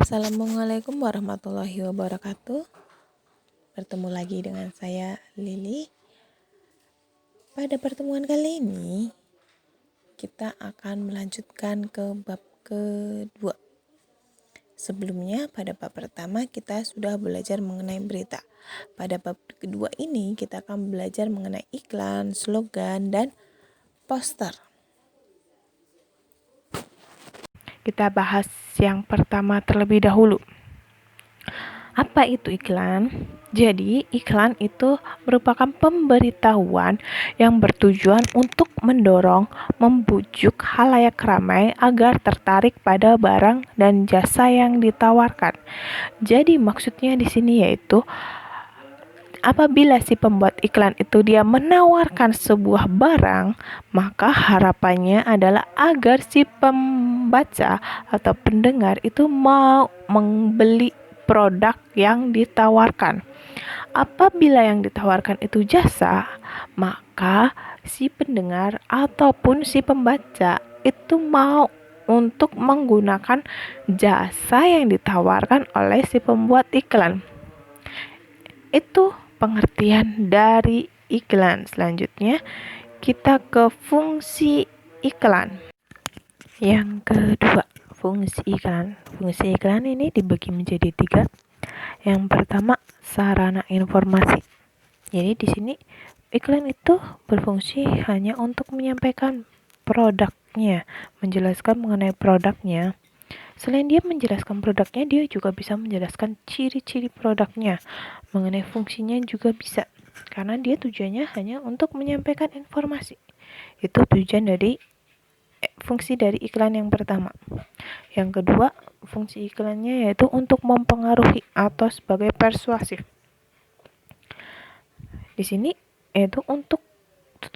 Assalamualaikum warahmatullahi wabarakatuh. Bertemu lagi dengan saya Lili. Pada pertemuan kali ini kita akan melanjutkan ke bab kedua. Sebelumnya pada bab pertama kita sudah belajar mengenai berita. Pada bab kedua ini kita akan belajar mengenai iklan, slogan, dan poster. Kita bahas yang pertama terlebih dahulu. Apa itu iklan? Jadi, iklan itu merupakan pemberitahuan yang bertujuan untuk mendorong, membujuk khalayak ramai agar tertarik pada barang dan jasa yang ditawarkan. Jadi, maksudnya di sini yaitu apabila si pembuat iklan itu dia menawarkan sebuah barang, maka harapannya adalah agar si pembaca atau pendengar itu mau membeli produk yang ditawarkan. Apabila yang ditawarkan itu jasa, maka si pendengar ataupun si pembaca itu mau untuk menggunakan jasa yang ditawarkan oleh si pembuat iklan. Itu pengertian dari iklan. Selanjutnya kita ke fungsi iklan. Yang kedua, fungsi iklan. Fungsi iklan ini dibagi menjadi 3. Yang pertama, sarana informasi. Jadi di sini iklan itu berfungsi hanya untuk menyampaikan produknya, menjelaskan mengenai produknya. Selain dia menjelaskan produknya, dia juga bisa menjelaskan ciri-ciri produknya. Mengenai fungsinya juga bisa, karena dia tujuannya hanya untuk menyampaikan informasi. Itu tujuan dari fungsi dari iklan yang pertama. Yang kedua, fungsi iklannya yaitu untuk mempengaruhi atau sebagai persuasif. Di sini yaitu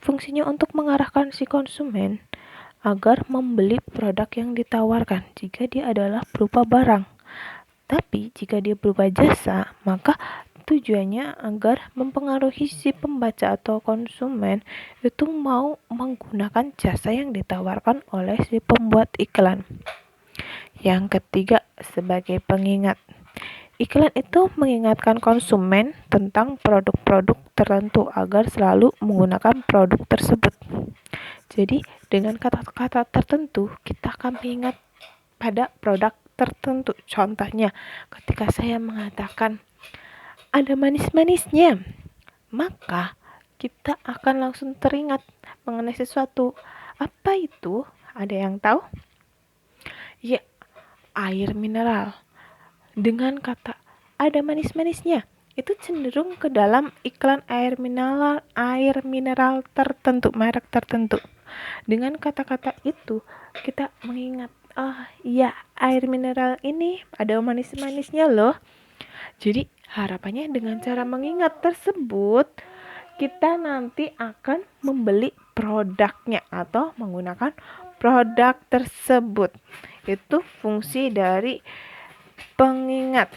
fungsinya untuk mengarahkan si konsumen agar membeli produk yang ditawarkan jika dia adalah berupa barang. Tapi jika dia berupa jasa, maka tujuannya agar mempengaruhi si pembaca atau konsumen itu mau menggunakan jasa yang ditawarkan oleh si pembuat iklan. Yang ketiga, sebagai pengingat. Iklan itu mengingatkan konsumen tentang produk-produk tertentu agar selalu menggunakan produk tersebut. Jadi, dengan kata-kata tertentu, kita akan mengingat pada produk tertentu. Contohnya, ketika saya mengatakan ada manis-manisnya, maka kita akan langsung teringat mengenai sesuatu. Apa itu? Ada yang tahu? Ya, air mineral. Dengan kata ada manis-manisnya, itu cenderung ke dalam iklan air mineral tertentu, merek tertentu. Dengan kata-kata itu, kita mengingat, iya, air mineral ini ada manis-manisnya loh. Jadi, harapannya dengan cara mengingat tersebut, kita nanti akan membeli produknya atau menggunakan produk tersebut. Itu fungsi dari pengingat.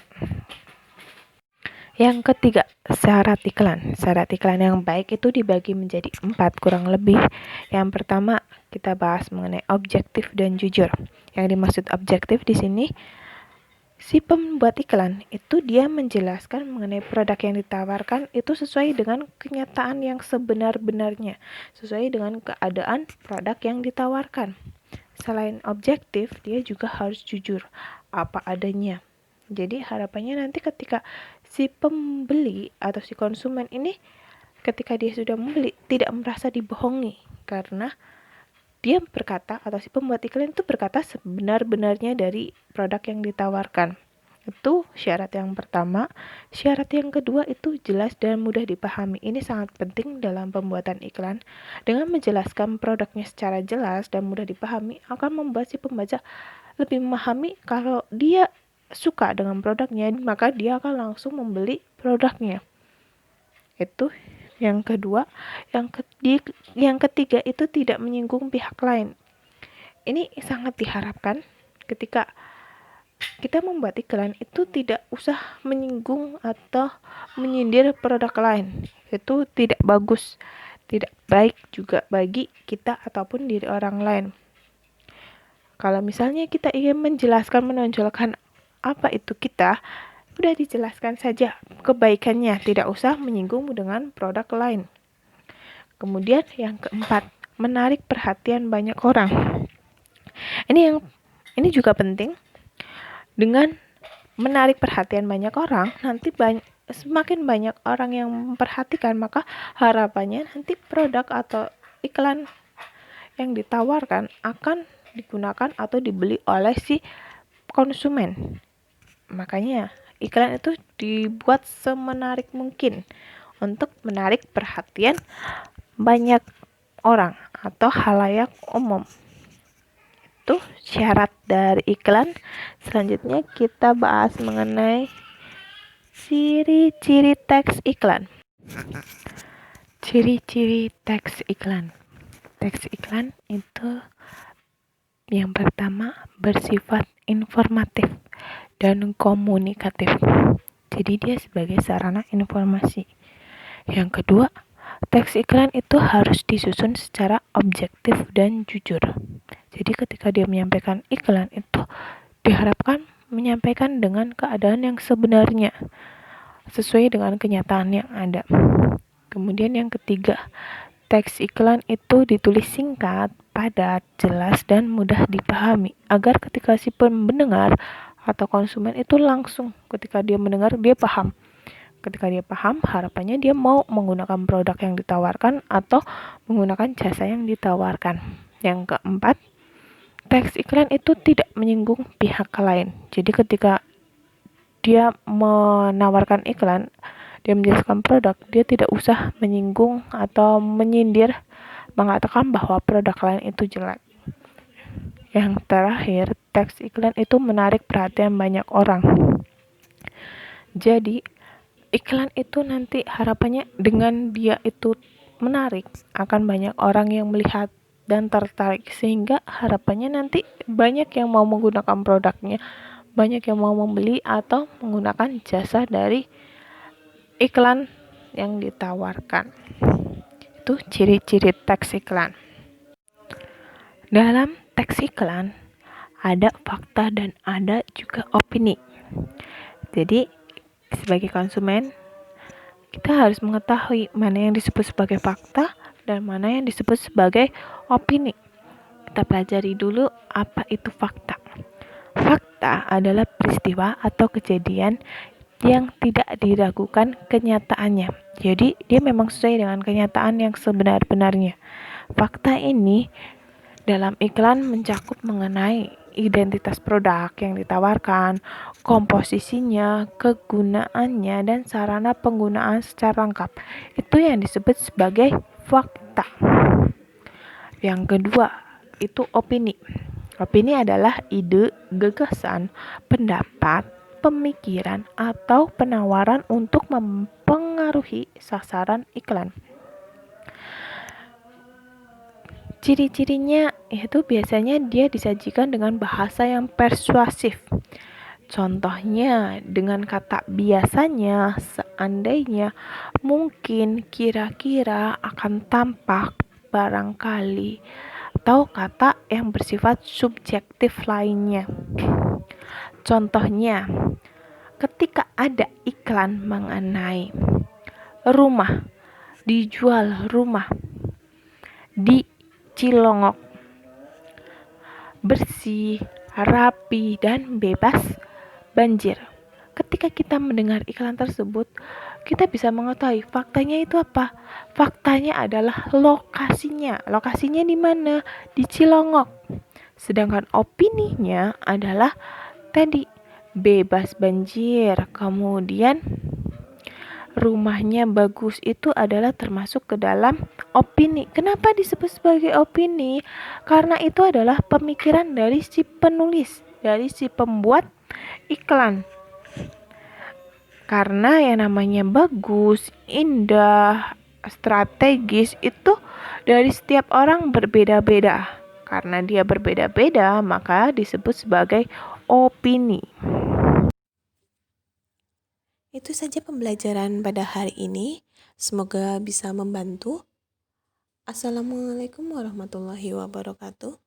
Yang ketiga, syarat iklan. Syarat iklan yang baik itu dibagi menjadi 4 kurang lebih. Yang pertama, kita bahas mengenai objektif dan jujur. Yang dimaksud objektif di sini, si pembuat iklan itu dia menjelaskan mengenai produk yang ditawarkan itu sesuai dengan kenyataan yang sebenar-benarnya, sesuai dengan keadaan produk yang ditawarkan. Selain objektif, dia juga harus jujur apa adanya. Jadi harapannya nanti ketika si pembeli atau si konsumen ini ketika dia sudah membeli tidak merasa dibohongi, karena dia berkata atau si pembuat iklan itu berkata sebenar-benarnya dari produk yang ditawarkan. Itu syarat yang pertama. Syarat yang kedua itu jelas dan mudah dipahami. Ini sangat penting dalam pembuatan iklan. Dengan menjelaskan produknya secara jelas dan mudah dipahami akan membuat si pembaca lebih memahami kalau dia suka dengan produknya, maka dia akan langsung membeli produknya. Itu yang kedua. Yang ketiga itu tidak menyinggung pihak lain. Ini sangat diharapkan ketika kita membuat iklan itu tidak usah menyinggung atau menyindir produk lain. Itu tidak bagus, tidak baik juga bagi kita ataupun diri orang lain. Kalau misalnya kita ingin menjelaskan, menonjolkan apa itu kita, udah dijelaskan saja kebaikannya, tidak usah menyinggung dengan produk lain. Kemudian yang keempat, menarik perhatian banyak orang. Ini juga penting. Dengan menarik perhatian banyak orang, nanti semakin banyak orang yang memperhatikan, maka harapannya nanti produk atau iklan yang ditawarkan akan digunakan atau dibeli oleh si konsumen. Makanya iklan itu dibuat semenarik mungkin untuk menarik perhatian banyak orang atau halayak umum. Itu syarat dari iklan. Selanjutnya kita bahas mengenai ciri-ciri teks iklan. Ciri-ciri teks iklan. Teks iklan itu yang pertama bersifat informatif dan komunikatif. Jadi dia sebagai sarana informasi. Yang kedua, teks iklan itu harus disusun secara objektif dan jujur. Jadi ketika dia menyampaikan iklan itu diharapkan menyampaikan dengan keadaan yang sebenarnya, sesuai dengan kenyataan yang ada. Kemudian yang ketiga, teks iklan itu ditulis singkat, padat, jelas, dan mudah dipahami, agar ketika si pendengar atau konsumen itu langsung ketika dia mendengar, dia paham. Ketika dia paham, harapannya dia mau menggunakan produk yang ditawarkan atau menggunakan jasa yang ditawarkan. Yang keempat, teks iklan itu tidak menyinggung pihak lain. Jadi ketika dia menawarkan iklan, dia menjelaskan produk, dia tidak usah menyinggung atau menyindir, mengatakan bahwa produk lain itu jelek. Yang terakhir, teks iklan itu menarik perhatian banyak orang. Jadi iklan itu nanti harapannya dengan dia itu menarik, akan banyak orang yang melihat dan tertarik, sehingga harapannya nanti banyak yang mau menggunakan produknya, banyak yang mau membeli atau menggunakan jasa dari iklan yang ditawarkan. Itu ciri-ciri teks iklan. Dalam teks iklan ada fakta dan ada juga opini. Jadi sebagai konsumen, kita harus mengetahui mana yang disebut sebagai fakta dan mana yang disebut sebagai opini. Kita pelajari dulu apa itu fakta. Fakta adalah peristiwa atau kejadian yang tidak diragukan kenyataannya. Jadi dia memang sesuai dengan kenyataan yang sebenar-benarnya. Fakta ini dalam iklan mencakup mengenai identitas produk yang ditawarkan, komposisinya, kegunaannya, dan sarana penggunaan secara lengkap. Itu yang disebut sebagai fakta. Yang kedua, itu opini. Opini adalah ide, gagasan, pendapat, pemikiran, atau penawaran untuk mempengaruhi sasaran iklan. Ciri-cirinya yaitu biasanya dia disajikan dengan bahasa yang persuasif. Contohnya dengan kata biasanya, seandainya, mungkin, kira-kira, akan tampak, barangkali, atau kata yang bersifat subjektif lainnya. Contohnya, ketika ada iklan mengenai rumah, dijual rumah di Cilongok, bersih, rapi, dan bebas banjir. Ketika kita mendengar iklan tersebut, kita bisa mengetahui faktanya itu apa. Faktanya adalah lokasinya. Lokasinya di mana? Di Cilongok. Sedangkan opininya adalah tadi bebas banjir, kemudian rumahnya bagus, itu adalah termasuk ke dalam opini. Kenapa disebut sebagai opini? Karena itu adalah pemikiran dari si penulis, dari si pembuat iklan. Karena yang namanya bagus, indah, strategis itu dari setiap orang berbeda-beda. Karena dia berbeda-beda, maka disebut sebagai opini. Itu saja pembelajaran pada hari ini. Semoga bisa membantu. Assalamualaikum warahmatullahi wabarakatuh.